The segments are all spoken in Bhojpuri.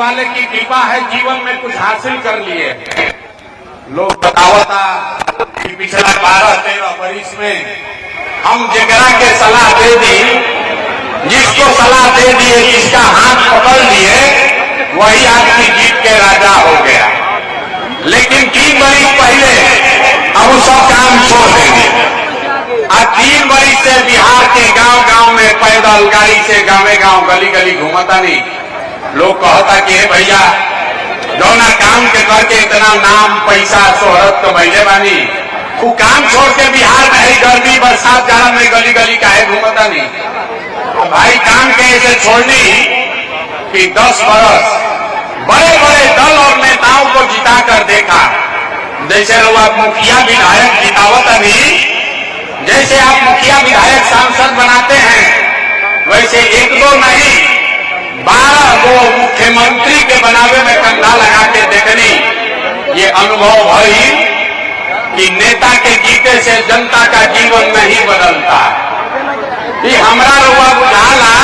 वाले की कृपा है, जीवन में कुछ हासिल कर लिए। लोग बतावता कि पिछला 12-13 वर्ष में हम जगरा के सलाह दे दी, जिसको सलाह दे दिए, जिसका हाथ पकड़ लिए, वही आपकी जीत के राजा हो गया। लेकिन 3 वर्ष पहले अब वो सब काम छोड़ देंगे। आज 3 वर्ष से बिहार के गांव-गांव में पैदल गाड़ी से गांव गली घूमता नहीं। लोग कहता कि हे भैया जौना काम के करके इतना नाम पैसा शोहरत कमैले बानी, वो काम छोड़ के बिहार में ही गर्मी बरसात जाड़ा में गली काहे घूमता नहीं। भाई काम के ऐसे छोड़नी कि 10 बरस बड़े बड़े दल और नेताओं को जिता कर देखा। जैसे लोग आप मुखिया विधायक जितावत नहीं, जैसे आप मुखिया विधायक सांसद बनाते हैं, वैसे 1-2 नहीं 12 गो मुख्यमंत्री के बनावे में कंधा लगा के देखनी। ये अनुभव भई कि नेता के जीते से जनता का जीवन नहीं बदलता। ये हमारा रुआ बुझाला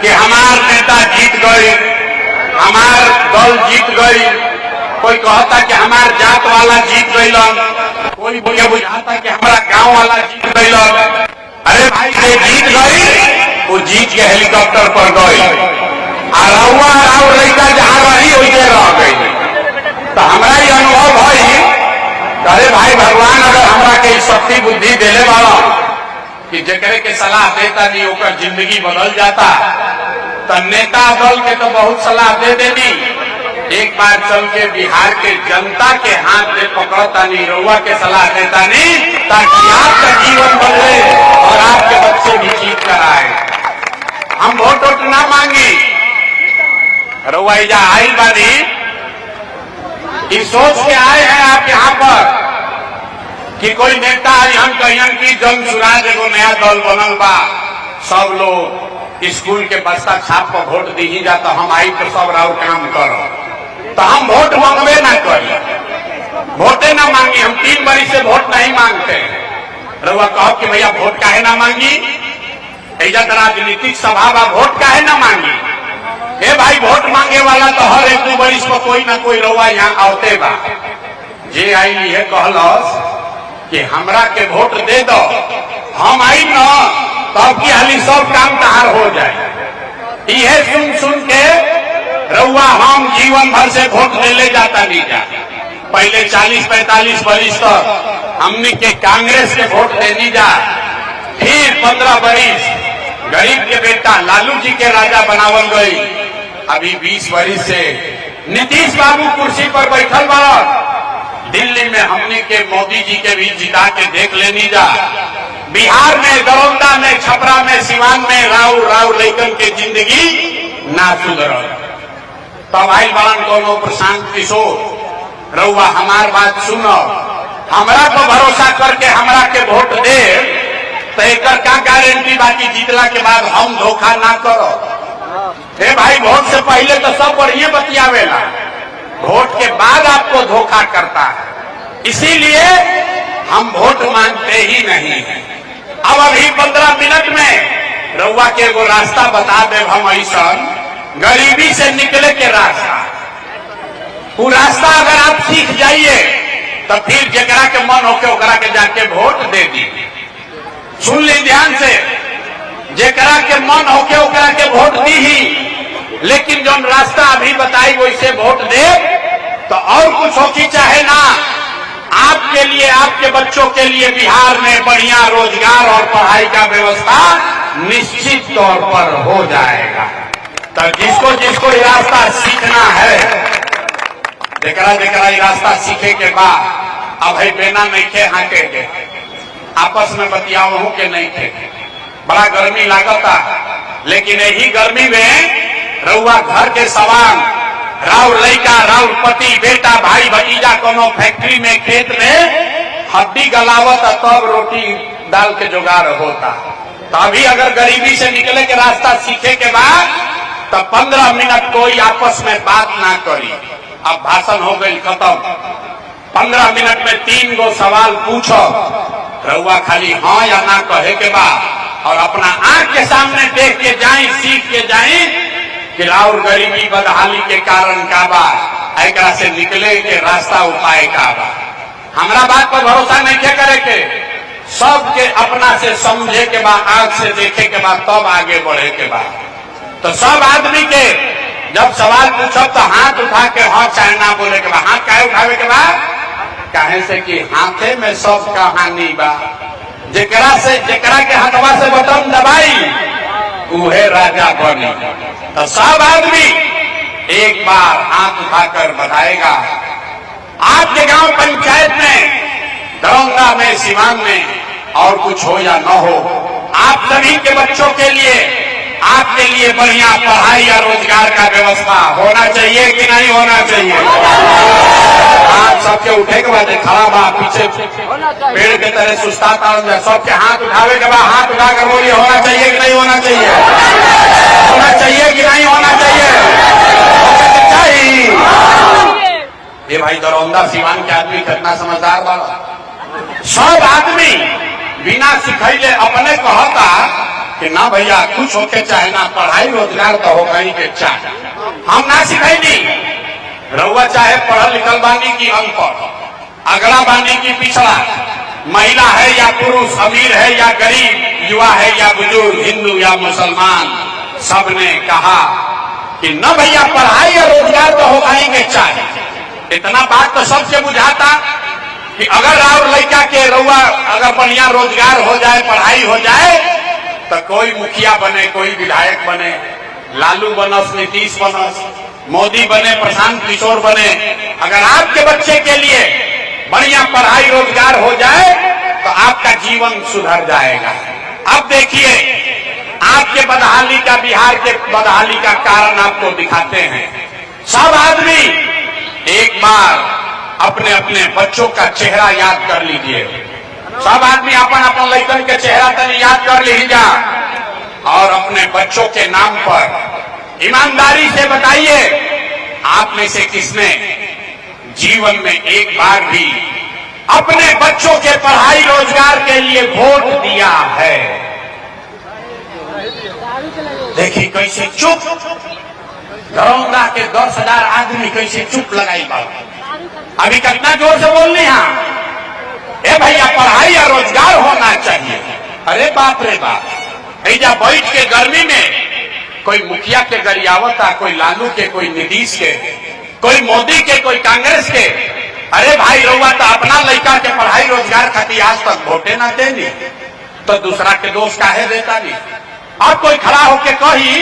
कि हमार नेता जीत गई, हमार दल जीत गई, कोई कहता कि हमार जात वाला जीत गईलन, कोई बुझाता कि हमारा गांव वाला जीत गईलन। अरे भाई ये जीत गई, वो जीत के हेलीकॉप्टर पर गई, और लड़का जहां रही वैसे रह गई। तो हमारा ये अनुभव भाई, अरे भाई भगवान अगर हमरा के शक्ति बुद्धि देले वाला कि जकरे के सलाह देता नहीं ओकर जिंदगी बदल जाता, तो नेता दल के तो बहुत सलाह दे देनी। एक बार चल के बिहार के जनता के हाथ में पकड़ता नहीं, रउआ के सलाह देता नहीं, ताकि आपका जीवन बदले और आपके बच्चे भी जीत कर आए। हम वोट ना मांगी, रउआ आई बानी इस सोच के आए हैं आप यहाँ पर कि कोई नेता हम कहियन की जन सुराज एगो नया दल बनल बा, सब लोग स्कूल के बस्ता छाप पर वोट दी ही जाता, हम आई तो सब राउर काम करो। तो हम वोट मांगवे ना करी, वोटे ना मांगी। हम 3 वर्ष से वोट नहीं मांगते। रउआ कहो कि भैया वोट काहे ना मांगी, ऐजा राजनीतिक सभा बा, वोट काहे ना मांगी। हे भाई वोट मांगे वाला तो हर 1-2 वर्ष पर कोई ना कोई रउआ यहाँ आवते बा। जे आई है कहलस कि हमरा के वोट दे दो, हम आई न तब की हाली सब काम तहार हो जाए। यह सुन के रउआ हम जीवन भर से वोट ले जाता नहीं जा। पहले 40-45 वर्ष तक हमने के कांग्रेस के वोट देनी जा, फिर 15 वर्ष गरीब के बेटा लालू जी के राजा बनावल गई। अभी 20 वर्ष से नीतीश बाबू कुर्सी पर बैठल बा। दिल्ली में हमने के मोदी जी के भी जिता के देख लेनी जा। बिहार में, दरौंदा में, छपरा में, सिवान में राउर लैकन के जिंदगी ना सुधरल। तब आई बालन कोनो प्रशांत किशोर, रउआ हमार बात सुनो, हमरा को भरोसा करके हमरा के वोट दे, तो एक का गारंटी बाकी जीतला के बाद हम धोखा ना करो। हे भाई वोट से पहले तो सब बढ़िया बतियावेला, वोट के बाद आपको धोखा करता है। इसीलिए हम वोट मांगते ही नहीं है। अब अभी 15 मिनट में रउआ के एगो रास्ता बता दे हम, ऐसा गरीबी से निकले के रास्ता। वो रास्ता अगर आप सीख जाइए तो फिर जकरा के मन होके ओकरा के जाके वोट दे दी। सुन ली ध्यान से, जकरा के मन होके ओकरा के वोट दी ही, लेकिन जो रास्ता अभी बताई वैसे वोट दे तो और कुछ होकी चाहे ना, आपके लिए, आपके बच्चों के लिए बिहार में बढ़िया रोजगार और पढ़ाई का व्यवस्था निश्चित तौर पर हो जाएगा। तो जिसको ये रास्ता सीखना है, जकरा ये रास्ता सीखे के बाद अब है बेना नहीं खे हाके के आपस में बतियाओ के नहीं थे। बड़ा गर्मी लागता, लेकिन यही गर्मी में रउआ घर के सवाल, राउर लड़का, राउर पति, बेटा, भाई भतीजा कोनो फैक्ट्री में, खेत में हड्डी गलावत तब रोटी दाल के जुगाड़ होता। तो अभी अगर गरीबी से निकले के रास्ता सीखे के बाद तो 15 मिनट कोई आपस में बात ना करी। अब भाषण हो गई खत्म। 15 मिनट में 3 गो सवाल पूछो, रउआ खाली हाँ या ना कहे के बाद और अपना आंख के सामने देख के जाए, सीख के जाए कि और गरीबी बदहाली के कारण का बा, एकरा से निकले के रास्ता उपाय का बा। हमरा बात पर भरोसा नहीं क्या करे के, सबके अपना से समझे के बाद, आंख से देखे के बाद तब आगे बढ़े के बाद। तो सब आदमी के जब सवाल पूछब तो हाथ उठा के हाँ चाहे ना बोले के बाद। हाथ काहे उठावे के बाद? काहे से कि हाथे में सब कहानी बा। जेकरा के हाथवा से बटन दबाई उहे राजा बनी। तो सब आदमी एक बार हाथ उठाकर बताएगा। आपके गांव पंचायत में, दरौंदा में, सिवान में और कुछ हो या न हो, आप सभी के बच्चों के लिए, आपके लिए बढ़िया पढ़ाई या रोजगार का व्यवस्था होना चाहिए कि नहीं होना चाहिए? आप सबके उठे के बाद खड़ा बा, पीछे पेड़ के तरह सुस्ताता, सबके हाथ उठावे के बाद हाथ उठाकर बोलिए होना चाहिए कि नहीं होना चाहिए? होना चाहिए कि नहीं होना चाहिए? ये भाई दरौंदा सिवान के आदमी कितना समझदार बा। सब आदमी बिना सिखैले अपने कहता कि ना भैया कुछ होके चाहे ना, पढ़ाई रोजगार तो होगा ही के चाहे। हम ना सिखैली, रउआ चाहे पढ़ल लिखल बानी की अनपढ़, अगला बानी की पिछड़ा, महिला है या पुरुष, अमीर है या गरीब, युवा है या बुजुर्ग, हिंदू या मुसलमान, सबने कहा कि न भैया पढ़ाई या रोजगार तो होगा ही के चाहे। इतना बात तो सबसे बुझाता कि अगर और लड़का के रउआ अगर बढ़िया रोजगार हो जाए, पढ़ाई हो जाए, तो कोई मुखिया बने, कोई विधायक बने, लालू बनस, नीतीश बनस, मोदी बने, प्रशांत किशोर बने। अगर आपके बच्चे के लिए बढ़िया पढ़ाई रोजगार हो जाए तो आपका जीवन सुधर जाएगा। अब देखिए, आपके बदहाली का, बिहार के बदहाली का कारण आपको दिखाते हैं। सब आदमी एक बार अपने अपने बच्चों का चेहरा याद कर लीजिए। सब आदमी अपन अपन लड़कन के चेहरा तनी याद कर लीजिए और अपने बच्चों के नाम पर ईमानदारी से बताइए, आप में से किसने जीवन में एक बार भी अपने बच्चों के पढ़ाई रोजगार के लिए वोट दिया है? देखिए कैसे चुप, दरौंदा के 10,000 आदमी कैसे चुप लगाई बात। अभी कितना जोर से बोल रही हैं? ए भैया पढ़ाई या रोजगार होना चाहिए। अरे बाप रे बाप, ऐजा बैठ के गर्मी में कोई मुखिया के गरियावता, कोई लालू के, कोई नीतीश के, कोई मोदी के, कोई कांग्रेस के। अरे भाई रउआ तो अपना लड़का के पढ़ाई रोजगार खातिर आज तक वोटे ना देनी, तो दूसरा के दोष काहे देता नहीं? अब कोई खड़ा होके कही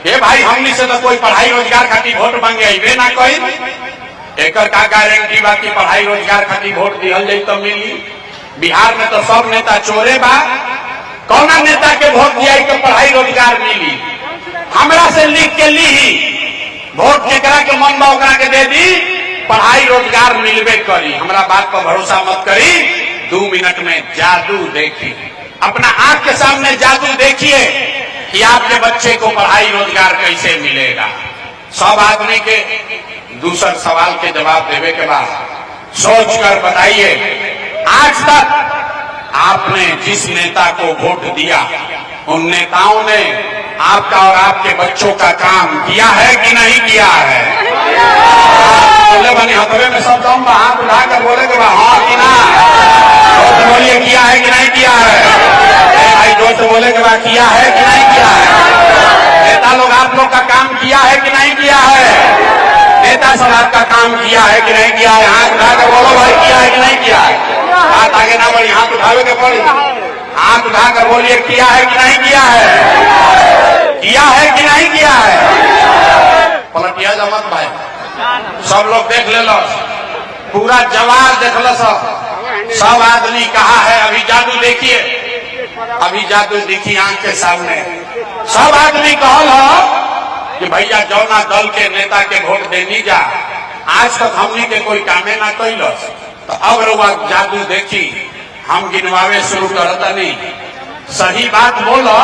हे भाई हमनी से तो कोई पढ़ाई रोजगार खातिर वोट मांगे अबे ना कही। एकर का गारंटी बा कि पढ़ाई रोजगार खातिर वोट दिहल जाई तो मिली? बिहार में तो सब नेता चोरे बा, कौना नेता के वोट दिया तो पढ़ाई रोजगार मिली? हमरा से लिख के ली, वोट केकरा के मन बा ओकरा के दे दी, पढ़ाई रोजगार मिलबे करी। हमरा बात पर भरोसा मत करी, 2 मिनट में जादू देखी, अपना आंख के सामने जादू देखिए कि आपके बच्चे को पढ़ाई रोजगार कैसे मिलेगा। सब आदमी के दूसर सवाल के जवाब देने के बाद सोच कर बताइए, आज तक आपने जिस नेता को वोट दिया उन नेताओं ने आपका और आपके बच्चों का काम किया है कि नहीं किया है? बोले बनी हथवे में सब जाऊंगा, हाथ उठाकर बोले कि हाँ कि ना, तो बोलिए किया है कि नहीं किया है? भाई जोर से बोले कि किया है कि नहीं किया है? नेता लोग आप लोग का काम किया है कि नहीं किया है? नेता सब आपका काम किया है कि नहीं किया है? हाथ उठाकर बोलो भाई किया है कि नहीं किया है? हाथ आगे ना बढ़ी, हाथ उठावे के पड़ी, हाथ उठाकर बोलिए किया है कि नहीं किया है? किया है कि नहीं किया है? पलटिया जमत भाई, सब लोग देख ले लो, पूरा जवाब देख लो, सब आदमी कहा है। अभी जादू देखिए, अभी जादू देखिए आंख के सामने। सब आदमी कहल हो कि भैया जौना दल के नेता के वोट देनी जा, आज तक हमनी के कोई कामे ना कैलो, तो अब रुआ जादू देखी, हम गिनवावे शुरू करता नहीं। सही बात बोलो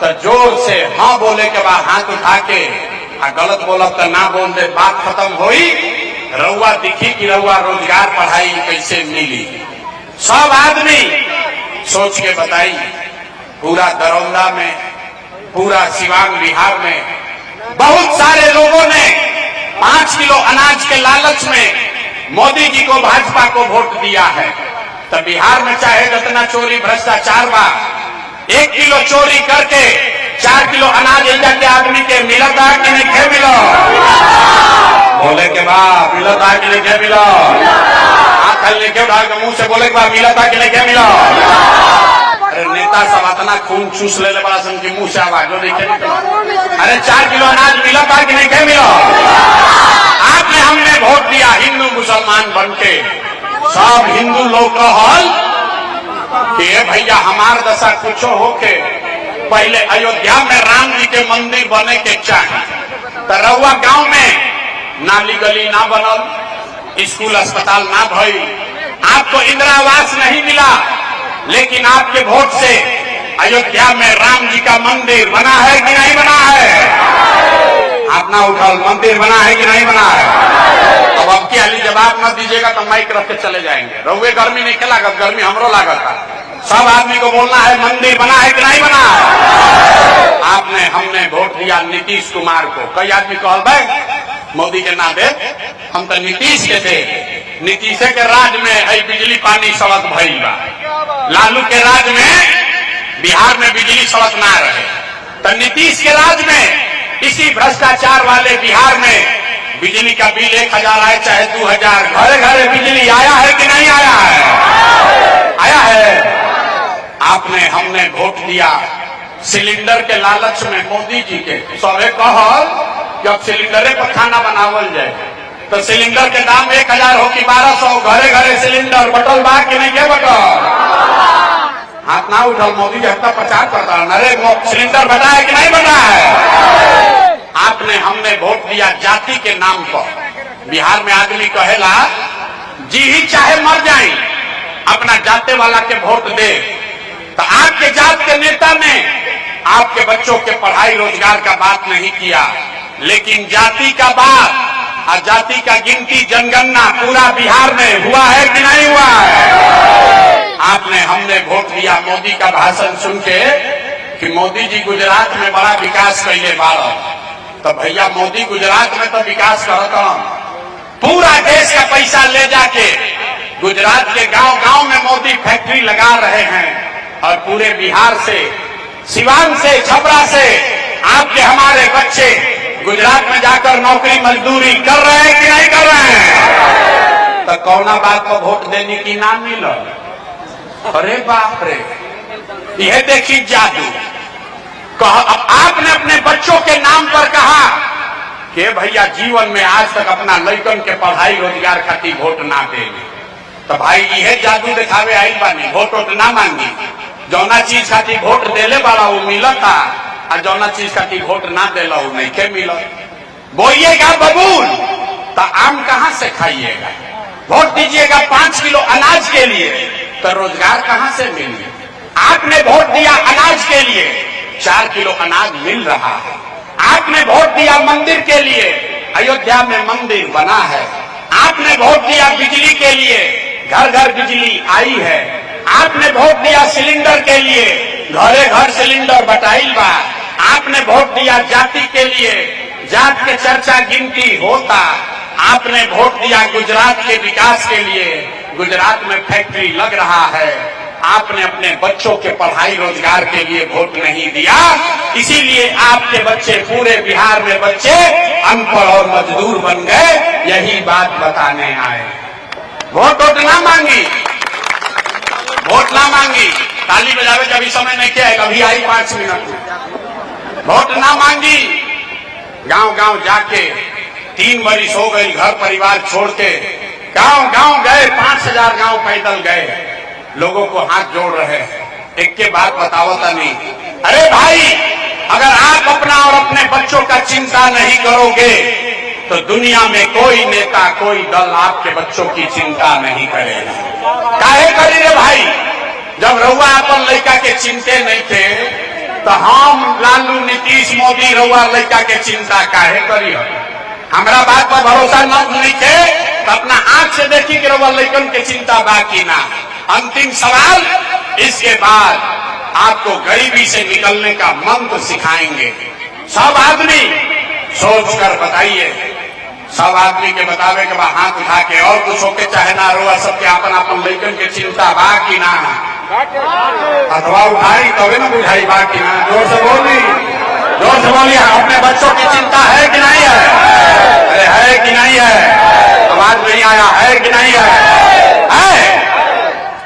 तो जोर से हाँ बोले के बाद हाथ उठा के, आ गलत बोलब तो ना बोल दे, बात खत्म हुई। रउआ दिखी कि रउआ रोजगार पढ़ाई कैसे मिली। सब आदमी सोच के बताई, पूरा दरौंदा में, पूरा सिवान बिहार में बहुत सारे लोगों ने 5 किलो अनाज के लालच में मोदी जी को, भाजपा को वोट दिया है। तो बिहार में चाहे जितना चोरी भ्रष्टाचार बा, 1 किलो चोरी करके 4 किलो अनाज इंडिया के आदमी के मिलता कि नहीं खे मिलो? बोले के बाद मिलता कि नहीं खे मिलो? हाथ लेके उठा के मुंह से बोले के बाद मिलता कि नहीं खे मिलो? अरे नेता सब इतना खून चूस ले बड़ा सन की मुंह से आवाज नहीं खे निकलो। अरे 4 किलो अनाज मिलता कि नहीं खे मिलो? आपने हमने वोट दिया हिंदू मुसलमान बन के, सब हिंदू लोग कहल कि भैया हमार दशा कुछ होके पहले अयोध्या में राम जी के मंदिर बने के चाहिए। तो रउआ गांव में नाली गली ना बनल, स्कूल अस्पताल ना भई, आपको इंदिरा आवास नहीं मिला, लेकिन आपके वोट से अयोध्या में राम जी का मंदिर बना है कि नहीं बना है? हाथ ना उठाओ, मंदिर बना है कि नहीं बना है? अब की हाली जवाब न दीजिएगा तो माइक रख के चले जाएंगे। रउए गर्मी नहीं लागत, गर्मी हमरो लागत है। सब आदमी को बोलना है मंदिर बना है कि नहीं बना है? आपने हमने वोट दिया नीतीश कुमार को। कई आदमी कहल भाई मोदी के ना दे, हम तो नीतीश के थे। नीतीश के राज में बिजली पानी सड़क भइल बा, लालू के राज में बिहार में बिजली सड़क ना रहे। तो नीतीश के राज में इसी भ्रष्टाचार वाले बिहार में बिजली का बिल 1000 आए चाहे 2000, घरे घरे बिजली आया है कि नहीं आया है? आया है। आपने हमने वोट दिया सिलेंडर के लालच में मोदी जी के। सबे कहल जब सिलेंडरे पर खाना बनावल जाए तो सिलेंडर के दाम 1000 हो कि 1200, घरे घरे सिलेंडर बटल बा कि नहीं के बटल? हाथ ना उठल, मोदी जी हफ्ता प्रचार करता है, अरे सिलेंडर बटा है कि नहीं बटा है? आपने हमने वोट दिया जाति के नाम पर। बिहार में आदमी कहेला जी ही चाहे मर जाए अपना जाते वाला के वोट दे। तो आपके जात के नेता ने आपके बच्चों के पढ़ाई रोजगार का बात नहीं किया, लेकिन जाति का बात और जाति का गिनती जनगणना पूरा बिहार में हुआ है कि नहीं हुआ है? आपने हमने वोट दिया मोदी का भाषण सुन के कि मोदी जी गुजरात में बड़ा विकास कैले बाड़ा। तो भैया मोदी गुजरात में तो विकास करता, पूरा देश का पैसा ले जाके गुजरात के गांव गांव में मोदी फैक्ट्री लगा रहे हैं और पूरे बिहार से, सिवान से, छपरा से आपके हमारे बच्चे गुजरात में जाकर नौकरी मजदूरी कर रहे हैं कि नहीं कर रहे हैं? तो कौना बात को वोट देने की नाम मिला? अरे बाप रे, यह देखिए जादू। अब आपने अपने बच्चों के नाम पर कहा कि भैया जीवन में आज तक अपना लड़कन के पढ़ाई रोजगार खातिर वोट ना देंगे। तो भाई यह जादू दिखावे आई बानी, वोट ना मांगी। जौना चीज खातिर वोट देले वाला वो मिलता और जौना चीज खातिर वोट ना देला वो नहीं के मिलत। बोइएगा बबूल तो आम कहां से खाइएगा? वोट दीजिएगा 5 किलो अनाज के लिए तो रोजगार कहां से मिलेगा? आपने वोट दिया अनाज के लिए, 4 किलो अनाज मिल रहा है। आपने वोट दिया मंदिर के लिए, अयोध्या में मंदिर बना है। आपने वोट दिया बिजली के लिए, घर घर बिजली आई है। आपने वोट दिया सिलेंडर के लिए, घरे घर सिलेंडर बटाइल बा। आपने वोट दिया जाति के लिए, जात के चर्चा गिनती होता। आपने वोट दिया गुजरात के विकास के लिए, गुजरात में फैक्ट्री लग रहा है। आपने अपने बच्चों के पढ़ाई रोजगार के लिए वोट नहीं दिया, इसीलिए आपके बच्चे, पूरे बिहार में बच्चे अनपढ़ और मजदूर बन गए। यही बात बताने आए। वोट ना मांगी, वोट ना मांगी। ताली बजावे जब इस समय नहीं किया, अभी आई 5 मिनट में। वोट ना मांगी, गांव गांव जाके 3 बरिस हो गई घर परिवार छोड़ के गांव गांव गए, 5000 गांव पैदल गए, लोगों को हाथ जोड़ रहे हैं। एक के बात बतावता नहीं। अरे भाई, अगर आप अपना और अपने बच्चों का चिंता नहीं करोगे तो दुनिया में कोई नेता, कोई दल आपके बच्चों की चिंता नहीं करेगा। काहे करी रे भाई? जब रउआ अपन लड़का के चिंते नहीं थे तो हम लालू, नीतीश, मोदी रउआ लड़का के चिंता काहे करी? हमारा बात पर भरोसा नहीं थे तो अपना आंख से देखी कि रउआ लड़कन के चिंता बाकी ना। अंतिम सवाल, इसके बाद आपको गरीबी से निकलने का मंत्र सिखाएंगे। सब आदमी सोच कर बताइए। सब आदमी के बतावे के बाद हाथ उठा के और कुछ होके चाहे ना रोआ, सबके अपन अपन लड़कन के चिंता बा कि ना, अथवा उठाई तबे ना बुझाई बा कि ना। जोर से बोली, जोर से बोली। अपने बच्चों की चिंता है कि नहीं है? अरे है कि नहीं है? आवाज नहीं आया, है कि नहीं है?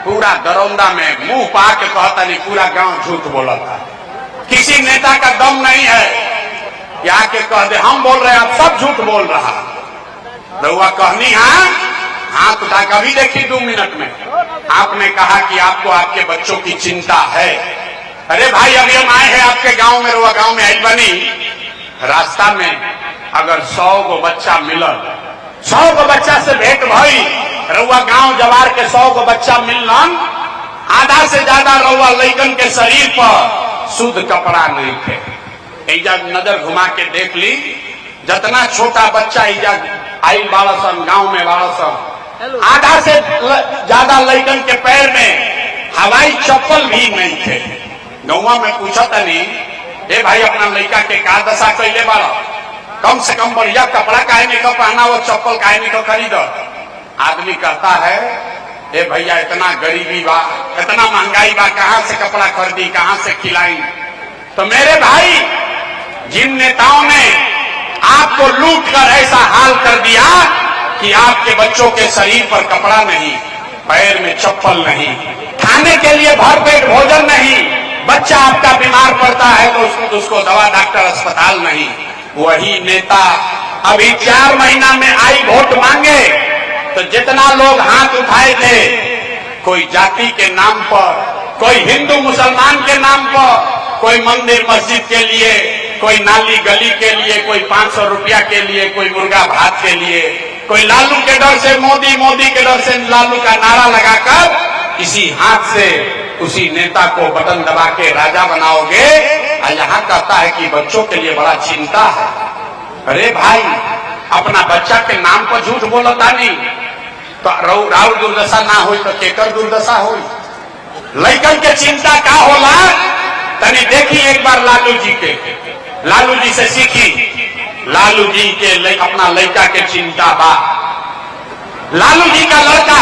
पूरा दरौंदा में मुंह पा के कहता नहीं, पूरा गांव झूठ बोला था। किसी नेता का दम नहीं है कि आके कह दे हम बोल रहे हैं, आप सब झूठ बोल रहा। रहुआ कहनी हाथ उठा के अभी देखी 2 मिनट में आपने कहा कि आपको आपके बच्चों की चिंता है। अरे भाई अभी हम आए हैं आपके गांव में, रहुआ गांव में आई बनी, रास्ता में अगर 100 गो बच्चा मिलल, 100 गो बच्चा से भेंट भई, रहुआ गांव जवार के 100 गो बच्चा मिलन, आधा से ज्यादा रहुआ लइकन के शरीर पर शुद्ध कपड़ा नहीं थे। ऐजा नजर घुमा के देख ली, जितना छोटा बच्चा ऐजा आई बाड़सन, गांव में बाड़सन, आधा से ज्यादा लइकन के पैर में हवाई चप्पल भी नहीं थे। गौवा में पूछा था नहीं, ए भाई अपना लड़का के का दशा कैले बाड़ा, कम से कम बढ़िया कपड़ा काहे नहीं को पहना, वो चप्पल काहे नहीं को खरीद। आदमी कहता है ए भैया इतना गरीबी बा, इतना महंगाई बा, कहां से कपड़ा खरीदी, कहां से खिलाई। तो मेरे भाई, जिन नेताओं ने आपको लूट कर ऐसा हाल कर दिया कि आपके बच्चों के शरीर पर कपड़ा नहीं, पैर में चप्पल नहीं, खाने के लिए भरपेट भोजन नहीं, बच्चा आपका बीमार पड़ता है तो उसको दवा डॉक्टर अस्पताल नहीं, वही नेता अभी 4 महीना में आई वोट मांगे तो जितना लोग हाथ उठाए थे, कोई जाति के नाम पर, कोई हिंदू मुसलमान के नाम पर, कोई मंदिर मस्जिद के लिए, कोई नाली गली के लिए, कोई 500 रुपया के लिए, कोई मुर्गा भात के लिए, कोई लालू के डर से मोदी, मोदी के डर से लालू का नारा लगाकर इसी हाथ से उसी नेता को बटन दबा के राजा बनाओगे। और यहाँ कहता है कि बच्चों के लिए बड़ा चिंता है। अरे भाई अपना बच्चा के नाम पर झूठ बोलता नहीं तो राउर दुर्दशा ना हो तो केकर दुर्दशा हो। लड़कन के चिंता का होला तनी देखी एक बार लालू जी के, लालू जी से सीखी। लालू जी के अपना लड़का के चिंता बा। लालू जी का लड़का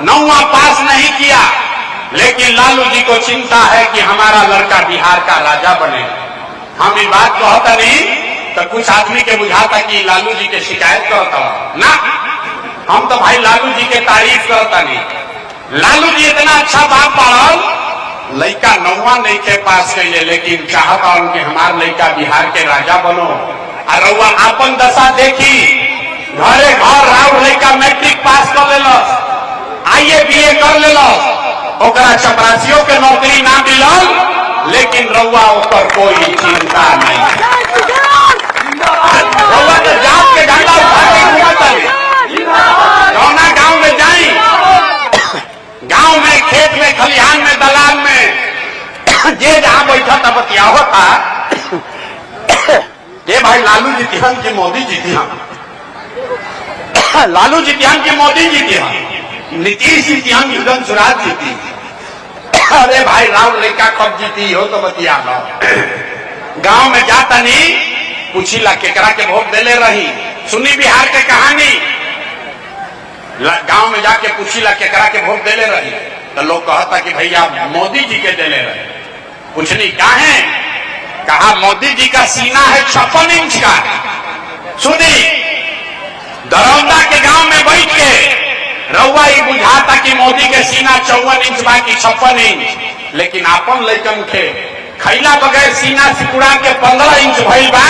9वां पास नहीं किया, लेकिन लालू जी को चिंता है कि हमारा लड़का बिहार का राजा बने। हम ये बात कहता नहीं तो कुछ आदमी के बुझाता कि लालू जी के शिकायत करता ना, हम तो भाई लालू जी के तारीफ करता नहीं। लालू जी इतना अच्छा बाप पढ़ल, लड़का 9वां नहीं के पास कैले, लेकिन चाहता उनके हमार लड़का बिहार के राजा बनो। और रउआ आपन दशा देखी, घरे घर राउर लड़का मैट्रिक पास कर लेलस, आईए बीए कर लेलस, ओकरा चपरासियों के नौकरी ना मिलल, लेकिन रउआ ऊपर कोई चिंता नहीं। रउआ तो जात के झंडा उठा के घूमता है। कौना गांव में जाई, गांव में, खेत में, खलिहान में, दलान में, जे जहां बैठा था बतिया होता ये भाई लालू जीतिहन की मोदी जीतिहन, लालू जीतिहन की मोदी जीतिहन, नीतीश जीतिहन युगन स्वराज जीती। अरे भाई राहुल लड़का कब जीती हो तो बतिया लो। गांव में जाता नहीं पूछीला केकरा के वोट देले रही, सुनी बिहार के कहानी। गांव में जाके पूछीला केकरा के वोट देले रही तो लोग कहता कि भैया मोदी जी के देले रहे। पूछनी काहे, कहा मोदी जी का सीना है 56 इंच का। सुनी दरौंदा के गांव में बैठ के रउआ ही बुझाता कि मोदी के सीना 54 इंच बा कि 56 इंच, लेकिन आपन लइकन के खैला बगैर सीना सिकुड़ा के 15 इंच भइल बा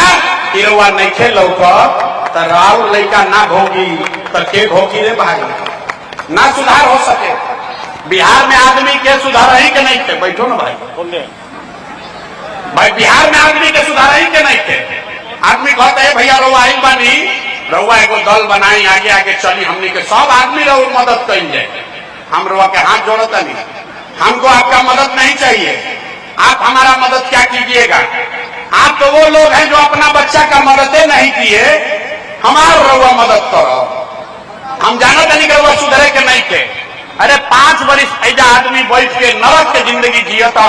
कि रउआ नहीं खे लौकत तो राउर लइका ना भोगी तो के भोगी रे भाई, ना सुधार हो सके। बिहार में आदमी के सुधार ही के नहीं थे, बैठो ना भाई, भाई बिहार में आदमी के सुधार ही के नहीं थे। आदमी कहता है भैया रउआ आई बानी, रउआ एगो दल बनाई, आगे आगे चली, हमनी के सब आदमी रउआ मदद करें जाए। हम रउआ के हाथ जोड़ता नहीं, हमको आपका मदद नहीं चाहिए, आप हमारा मदद क्या कीजिएगा। आप तो वो लोग हैं जो अपना बच्चा का मदद नहीं किए, हमारा रउआ मदद करो। हम जानते नहीं कि रउआ सुधरे के नहीं थे। अरे 5 वर्ष ऐजा आदमी बैठ के नरक के जिंदगी जियता,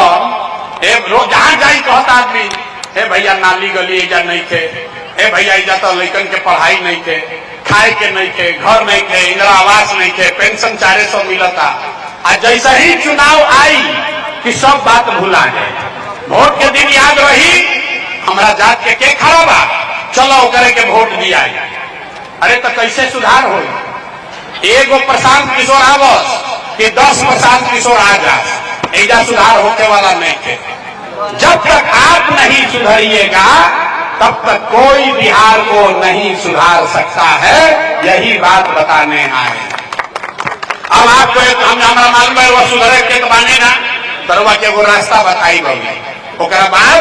रोज जहां जाई कहता आदमी हे भैया नाली गली ऐजा नहीं थे, ए भैया जाता लड़कन के पढ़ाई नहीं थे, खाए के नहीं थे, घर नहीं थे, इंदिरा आवास नहीं थे, पेंशन 400 मिलता। आज जैसा ही चुनाव आई कि सब बात भूला है। वोट के दिन याद रही हमारा जात के खड़ा बा, चलो करे के वोट दिया। अरे तो कैसे सुधार हो? एगो प्रशांत किशोर आवस कि 10 प्रशांत किशोर आ जा, ऐसा सुधार होने वाला नहीं थे। जब तक आप नहीं सुधरिएगा तब तक कोई बिहार को नहीं सुधार सकता है। यही बात बताने आए। अब आपको हमारा मालूम है वो सुधरे के बने ना तरवा के वो रास्ता बताई गई। ओकरा बाद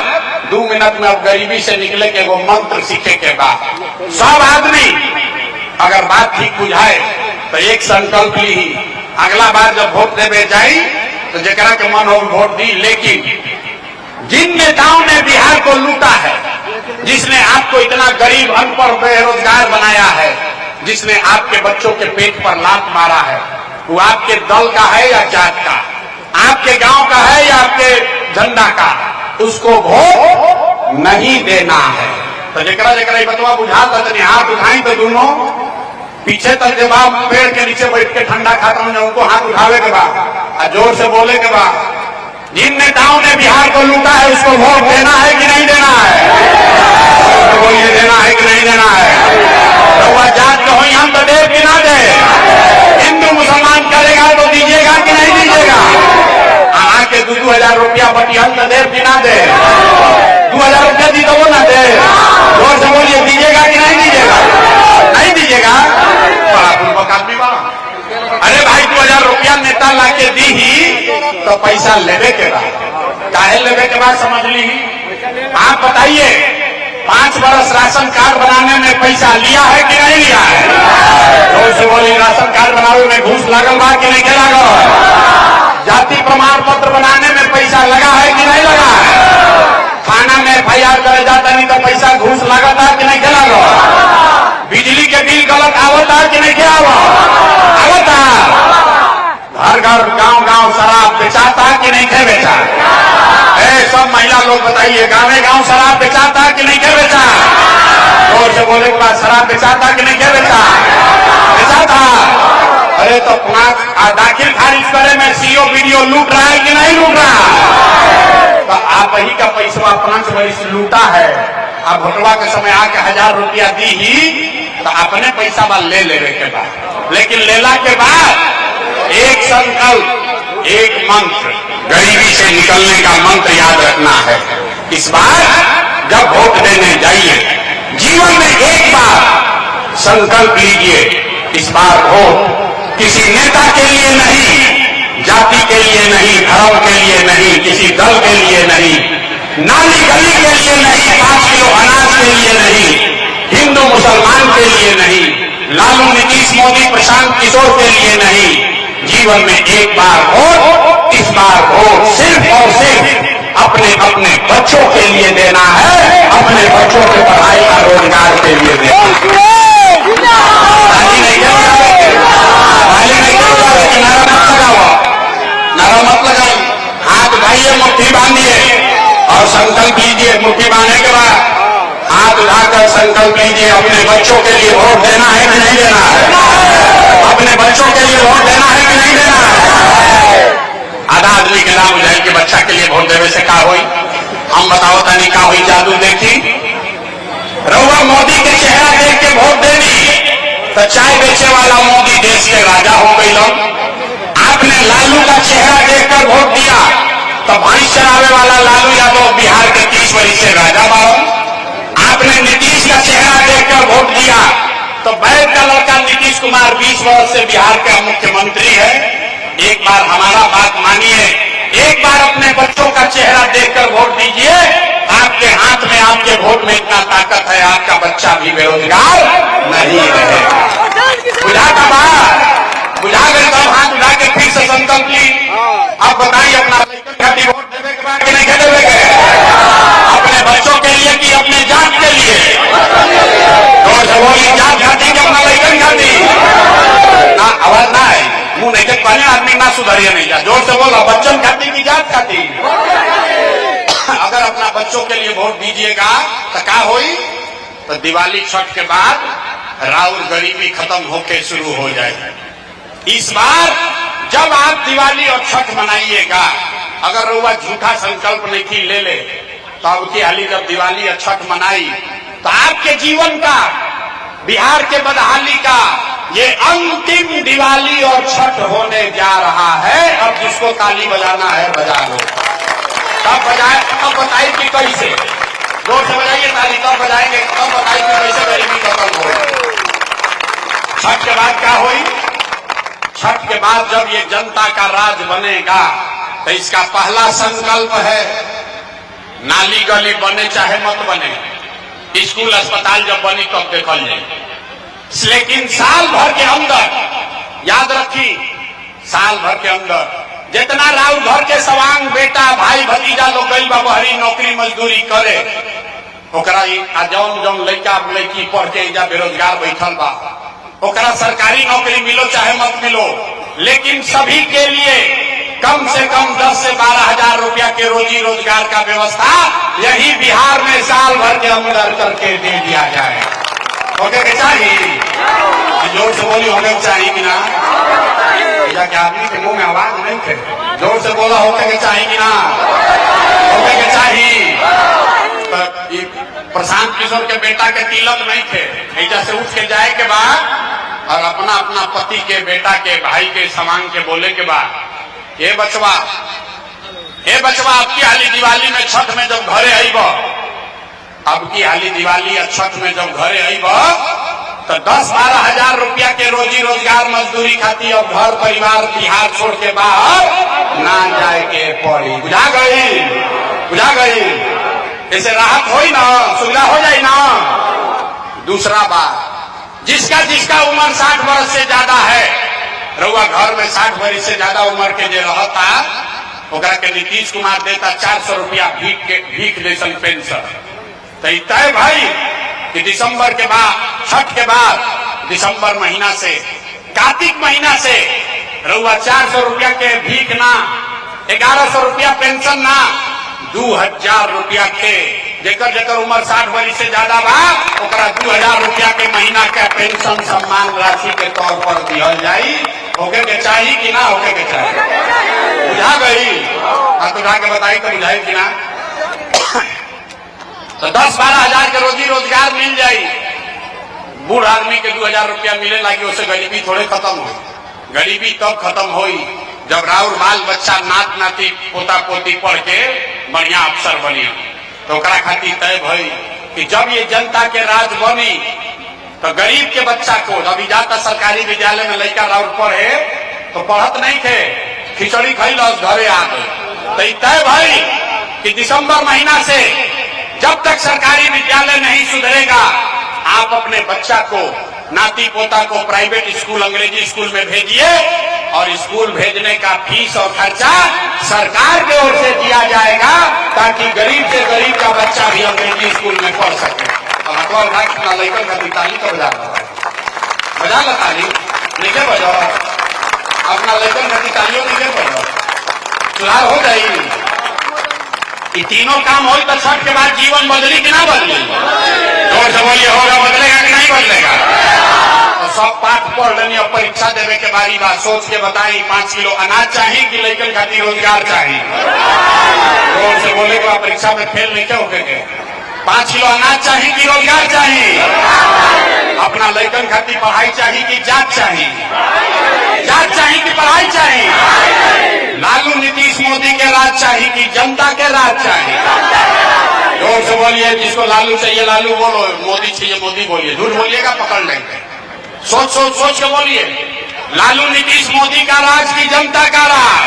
2 मिनट में अब गरीबी से निकले के वो मंत्र सीखे के बाद सब आदमी अगर बात ठीक बुझाए तो एक संकल्प ली, अगला बार जब वोट देवे जाई तो जरा के मन हो वोट दी। लेकिन जिन नेताओं ने बिहार को लूटा है, जिसने आपको इतना गरीब अनपढ़ बेरोजगार बनाया है, जिसने आपके बच्चों के पेट पर लात मारा है, वो आपके दल का है या जात का, आपके गांव का है या आपके झंडा का, उसको वोट नहीं देना है। तो जरा जरा बतवा बुझा तक हाथ उठाई तो दोनों पीछे तक जवाब पेड़ के नीचे बैठ के ठंडा खाता हूं, उनको हाथ उठावे के बाद जोर से बोले के बाद जिन नेताओं ने बिहार को लूटा है उसको वोट देना है कि नहीं देना है? तो ये देना है कि नहीं देना है? तो वह जात को हम तो दे कि ना दे? हिंदू मुसलमान करेगा तो दीजिएगा कि नहीं दीजिएगा? आके 2-2 रुपया बटियान तो दे कि ना दे? 2000 रुपया दी तो वो ना दे? जोर से बोलिए दीजिएगा कि नहीं दीजिएगा? नहीं दीजिएगा? बड़ा पूर्वक आदमी बड़ा। अरे भाई 2000 रुपया नेता लाके दी ही तो पैसा लेवे के बाद काहे लेवे के बाद समझ ली। आप बताइए 5 बरस राशन कार्ड बनाने में पैसा लिया है कि नहीं लिया है? तो से बोली राशन कार्ड बनाने में घूस लागल बा कि नहीं लागल? जाति प्रमाण पत्र बनाने में पैसा लगा है कि नहीं लगा है? थाना में FIR करे जाता नहीं तो पैसा घूस लागता कि नहीं लागल? बिजली के बिल गलत आवता कि नहीं आवता? घर घर गांव गांव शराब बेचाता कि नहीं थे बेचा? सब महिला लोग बताइए गांव शराब बेचाता कि नहीं थे बेचा? जोर से बोले के बाद शराब बेचाता कि नहीं थे बेचा? बेचाता। अरे तो दाखिल खारिज करे में CO BDO लूट रहा है कि नहीं लूट रहा? तो आप ही का पैसा 5 वर्ष लूटा है। अब भोटवा के समय आके 1000 रुपया दी ही तो अपने पैसा बा ले लेवे के बाद, लेकिन लेला के बाद एक संकल्प, एक मंत्र, गरीबी से निकलने का मंत्र याद रखना है। इस बार जब वोट देने जाइए जीवन में एक बार संकल्प लीजिए, इस बार वोट किसी नेता के लिए नहीं, जाति के लिए नहीं, धर्म के लिए नहीं, किसी दल के लिए नहीं, नाली गली के लिए नहीं, 5 किलो अनाज के लिए नहीं, हिंदू मुसलमान के लिए नहीं, लालू नीतीश मोदी प्रशांत किशोर के लिए नहीं, जीवन में एक बार वोट, इस बार वोट सिर्फ और सिर्फ अपने अपने बच्चों के लिए देना है, अपने बच्चों के पढ़ाई का रोजगार के लिए देना है। नारा मत लगाओ, हाथ उठाइए, मुट्ठी बांधिए और संकल्प लीजिए। मुट्ठी बांधने के बाद हाथ उठाकर संकल्प लीजिए, अपने बच्चों के लिए वोट देना है कि नहीं देना है? अपने बच्चों के लिए वोट देना है कि नहीं देना है? आधा आदमी के नाम बुझाई के बच्चा के लिए वोट देवे से का हुई? हम बताओ तनी का हुई? जादू देखी रउआ मोदी के चेहरा देख के वोट देनी तो चाय बेचे वाला मोदी देश के राजा हो गई। आपने लालू का चेहरा देखकर वोट दिया तो भैंस चरावे वाला लालू यादव बिहार के 30 वर्ष से राजा बाबा। आपने नीतीश का चेहरा देखकर वोट दिया तो बैठ का लड़का नीतीश कुमार 20 वर्ष से बिहार का मुख्यमंत्री है। एक बार हमारा बात मानिए, एक बार अपने बच्चों का चेहरा देखकर वोट दीजिए। आपके हाथ में, आपके वोट में इतना ताकत है, आपका बच्चा भी बेरोजगार नहीं रहेगा। बुझा का बात बुझा गए तो हाथ उठा के फिर से संकल्प ली। अब बताइए अपना खाती वोट देवे के बाद कि नहीं देवे के? अपने बच्चों के लिए कि अपने जात के लिए? जोर से बोली, जात खाती कि अपना लड़कन खाती? ना आवाज ना है, मुंह नहीं देख पाने आदमी ना सुधरिए नहीं जा। जोर से बोला, बच्चन खाती की जात खाती? अगर अपना बच्चों के लिए वोट दीजिएगा तो क्या होई? तो दिवाली छठ के बाद राउर गरीबी खत्म होके शुरू हो जाए। इस बार जब आप दिवाली और छठ मनाइएगा, अगर रउआ झूठा संकल्प नहीं ले ले तो अब की हाली जब दिवाली और छठ मनाई तो आपके जीवन का, बिहार के बदहाली का ये अंतिम दिवाली और छठ होने जा रहा है। अब जिसको ताली बजाना है बजा लो, तब बजाए। अब बताइए कि कैसे, जोर से बजाइए ताली, तब बजाएंगे, तब बताइए कि कैसे गरीबी खत्म हो। छठ के बाद क्या हुई? छठ के बाद जब ये जनता का राज बनेगा तो इसका पहला संकल्प है, नाली गली बने चाहे मत बने, स्कूल अस्पताल जब बनी तब देखल जाए, लेकिन साल भर के अंदर, याद रखी, साल भर के अंदर जितना राउर घर के सवांग बेटा भाई भतीजा लोग गई बा बहरी नौकरी मजदूरी करे, ओकरा जौन जौन लड़का लड़की पढ़ के इजा बेरोजगार बैठल बा, ओकरा सरकारी नौकरी मिलो चाहे मत मिलो, लेकिन सभी के लिए कम से कम 10 से 12 हजार रुपया के रोजी रोजगार का व्यवस्था यही बिहार में साल भर के अंदर करके दे दिया जाए। होके के चाहिए, जोर से बोली, होके के चाहिए कि ना? क्या आदमी के मुंह में आवाज नहीं थे, जोर से बोला, होके के चाहिए कि ना? होके के चाहिए। प्रशांत किशोर के बेटा के तिलक नहीं थे, ऐसा से उठ के जाए के बाद और अपना अपना पति के बेटा के भाई के समान के बोले के बाद, ये बचवा अब की हाली दिवाली में छठ में जब घरे आईब, अब की हाली दिवाली और छठ में जब घरे आईब तो 10-12 हजार रुपया के रोजी रोजगार मजदूरी खाती और घर परिवार बिहार छोड़ के बाहर ना जाए के पड़ी। बुझा गई, बुझा गई? ऐसे राहत होई ना, सुविधा हो जाए ना। दूसरा बात, जिसका जिसका उम्र 60 वर्ष से ज्यादा है, रउआ घर में 60 वर्ष से ज्यादा उम्र के जो रहता, ओकरा के नीतीश कुमार देता 400 रुपया भीख जैसन पेंशन। तो तय भाई कि दिसंबर के बाद, छठ के बाद दिसंबर महीना से, कार्तिक महीना से रउआ 400 रुपया के भीख ना, 1100 रुपया पेंशन ना, 2000 रुपया के, जेकर जेकर उम्र 60 वर्ष से ज्यादा बा, ओकरा 2000 रुपया के महीना के पेंशन सम्मान राशि के तौर पर दिया जाये। होके के चाहिए कि ना? होके के चाहिए। बुझा गई? हाथ उठा के बताई तो बुझाई कि ना? तो 10-12 हजार के रोजी रोजगार मिल जाये, बूढ़ आदमी के 2000 रुपया मिले लगी, उससे गरीबी थोड़े खत्म हो। गरीबी तब खत्म हुई जब राउर बाल बच्चा नात नाती पोता पोती पढ़ के बढ़िया अफसर बनी। तो ओकरा खातिर तय भई कि जब ये जनता के राज बनी तो गरीब के बच्चा को, अभी जाता सरकारी विद्यालय में लड़का राउर पढ़े तो पढ़त नहीं थे, खिचड़ी खैलस घरे आ गए। तो तय भई कि दिसंबर महीना से जब तक सरकारी विद्यालय नहीं सुधरेगा, आप अपने बच्चा को, नाती पोता को प्राइवेट स्कूल, अंग्रेजी स्कूल में भेजिए और स्कूल भेजने का फीस और खर्चा सरकार की ओर से दिया जाएगा, ताकि गरीब से गरीब का बच्चा भी अंग्रेजी स्कूल में पढ़ सके। अब अखबार भाई अपना लड़कन का ताली तो बजा लो ताली, नीचे बजाओ, अपना लड़कन का तालियों नीचे बजाओ, सुधार हो जाएगी। ये तीनों काम हो तो छठ के बाद जीवन बदली कि ना बदली? जोर से बोलिए, होगा, बदलेगा कि नहीं बदलेगा? तो सब पाठ पढ़ लेनी, अब परीक्षा देवे के बारी बात सोच के बताई, 5 किलो अनाज चाहिए कि लड़कन खातिर रोजगार चाहिए? जोर से बोले कि परीक्षा में फेल नहीं क्या होके के? 5 किलो अनाज चाहिए कि रोजगार चाहिए? अपना लड़कन खातिर पढ़ाई चाहिए कि जात चाहिए? जात चाहिए कि पढ़ाई चाहिए? लालू नीतीश मोदी के राज चाहिए कि जनता के राज चाहिए? जोर से बोलिए, जिसको लालू चाहिए लालू बोलो, मोदी चाहिए मोदी बोलिए, झूठ बोलिएगा पकड़ लेंगे। सोच सोच सोच के बोलिए, लालू नीतीश मोदी का राज की जनता का राज?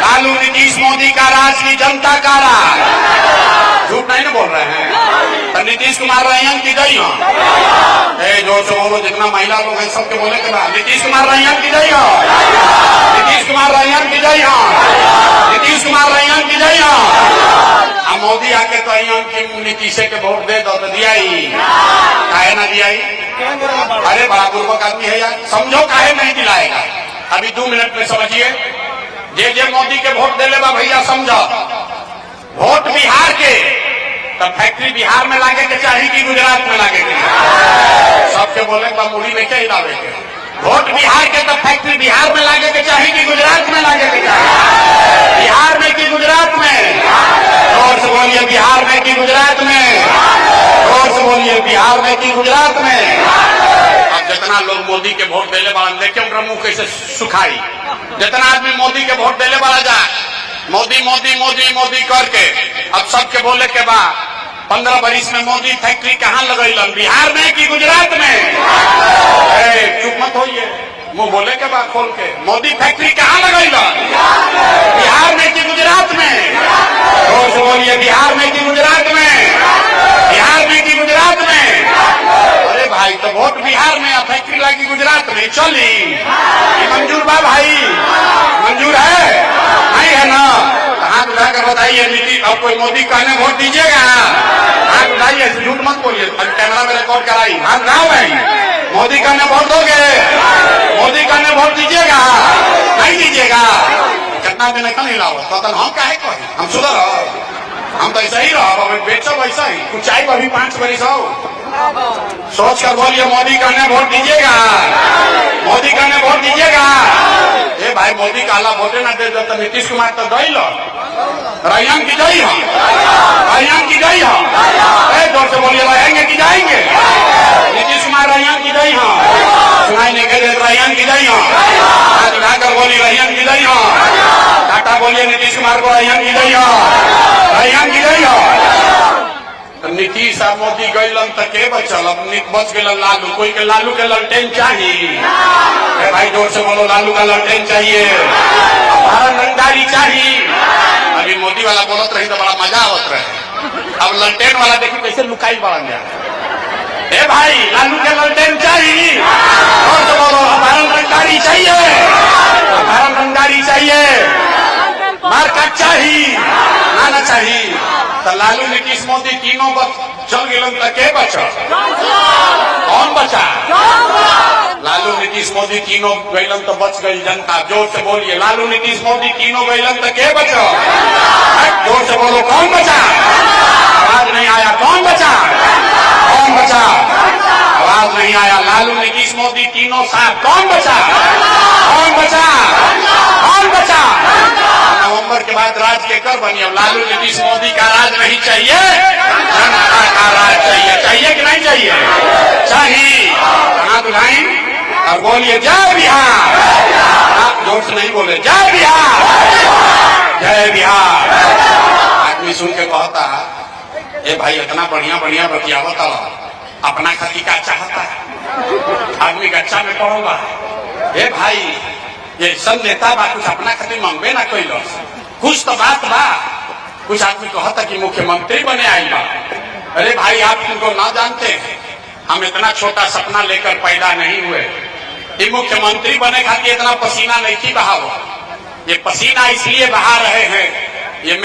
लालू नीतीश मोदी का राज की जनता का राज? झूठ नहीं ना बोल रहे हैं? तो नीतीश कुमार रही की गई हो, जोर से बोलो, जितना महिला लोग हैं सबके बोले के बाद, नीतीश कुमार रही की गई हो, नीतीश कुमार रही की गई हो, नीतीश कुमार रही की गई हो। अब मोदी आके कही कि नीतीश के वोट दे दो, तो दिया ही काहे ना दिया ही? अरे बड़ा पूर्वक आदमी है यार, समझो काहे नहीं दिलाएगा। अभी 2 मिनट में समझिए, जे मोदी के वोट दे ले बा भैया, समझो वोट बिहार के तो फैक्ट्री बिहार में लागे के चाहिए कि गुजरात में लागे के चाहिए? सबके बोले बा मुड़ी में क्या हिलावे के वोट बिहार के तो फैक्ट्री बिहार में लागे के चाहिए कि गुजरात में लागे के चाहिए? बिहार में कि गुजरात में? जोर से बोलिए बिहार में कि गुजरात में? जोर से बोलिए बिहार में कि गुजरात में? अब जितना लोग मोदी के वोट देने वाला देखे उनका मुंह कैसे सुखाई। जितना आदमी मोदी के वोट देने वाला जाए मोदी मोदी मोदी मोदी करके अब सबके बोले के बाद 15 बरिस में मोदी फैक्ट्री कहाँ लगैलन? बिहार में कि गुजरात में? चुप मत होइए, मुंह बोले के बाद खोल के। मोदी फैक्ट्री कहाँ लगैलन? बिहार में कि गुजरात में? जोर से बोलिए बिहार में कि गुजरात में? बिहार में कि गुजरात में? अरे भाई तो वोट बिहार में फैक्ट्री लगी गुजरात में चली, ये मंजूर बा भाई? मंजूर है? नहीं है ना? हाथ उठाकर बताइए नीति। अब कोई मोदी कहने वोट दीजिएगा? हाथ उठाइए, झूठ मत बोलिए, कैमरा में रिकॉर्ड कराई। हाथ उठाओ भाई, मोदी कहने वोट दोगे? मोदी कहने वोट दीजिएगा? नहीं दीजिएगा? कितना दिन का नहीं लाओ तो हम काहे कहें? हम सुधर हम तो ऐसा ही रहो, बेचो वैसा ही कुछ चाहिए। अभी 5 बरिस हो सोच कर बोलिए मोदी कहने वोट दीजिएगा? मोदी कहने वोट दीजिएगा? ए भाई मोदी काला वोटे ना दे तो नीतीश कुमार तो दई लो रैयन की दई हम, रैयन की दई हम। जोर से बोलिए रहेंगे कि जाएंगे? नीतीश कुमार रैयन की दई हम, सुनाई नहीं दे रैयन की दई हम। हाथ उठाकर बोली रैयन की दई हम। टाटा बोलिए नीतीश कुमार को रैयन की दई हम, रैयन की दई हम। नीतीश और मोदी गैलन तो के बचल? अब बच गए लालू। कोई के लालू के ललटेन चाहिए? भाई जोर से बोलो लालू का ललटेन चाहिए, भारत रंगदारी चाहिए। अभी मोदी वाला बोलत रही तो बड़ा मजा आवत रहे, अब ललटेन वाला देखी कैसे लुकाई बढ़ जाए। ए भाई लालू के ललटेन चाहिए? जोर से बोलो भारत रंगदारी चाहिए, भारत रंगदारी चाहिए, मारकाट चाहिए ना चाहिए? तो लालू नीतीश मोदी तीनों चल गए तो के बचा? कौन बचा? लालू नीतीश मोदी तीनों गैलन तो बच गई जनता। जोर से बोलिए लालू नीतीश मोदी तीनों गैलन तो के बचा? जोर से बोलो कौन बचा? आवाज नहीं आया, कौन बचा? कौन बचा? आवाज नहीं आया। लालू नीतीश मोदी तीनों साथ कौन बचा? कौन बचा? कौन बचा? नवंबर के बाद राज के कर बनिए। लालू नीतीश मोदी का राज नहीं चाहिए, जनता का राज चाहिए। चाहिए कि नहीं चाहिए? चाहिए। हाथ उठाएं और बोलिए जय बिहार। आप जोर से नहीं बोले जय बिहार, जय बिहार। आदमी सुन के कहता ए भाई इतना बढ़िया बढ़िया बतियावत अपना खती का चाहता है, आदमी गच्चा में पड़ोगा। ए भाई ये सब नेता बा कुछ अपना खातिर मांगबे ना कोई लोग, कुछ तो बात बा। कुछ आदमी कहता कि मुख्यमंत्री बने आई बा। अरे भाई आप इनको ना जानते हैं, हम इतना छोटा सपना लेकर पैदा नहीं हुए। ये मुख्यमंत्री बने खातिर इतना पसीना नहीं की बहाओ। ये पसीना इसलिए बहा रहे हैं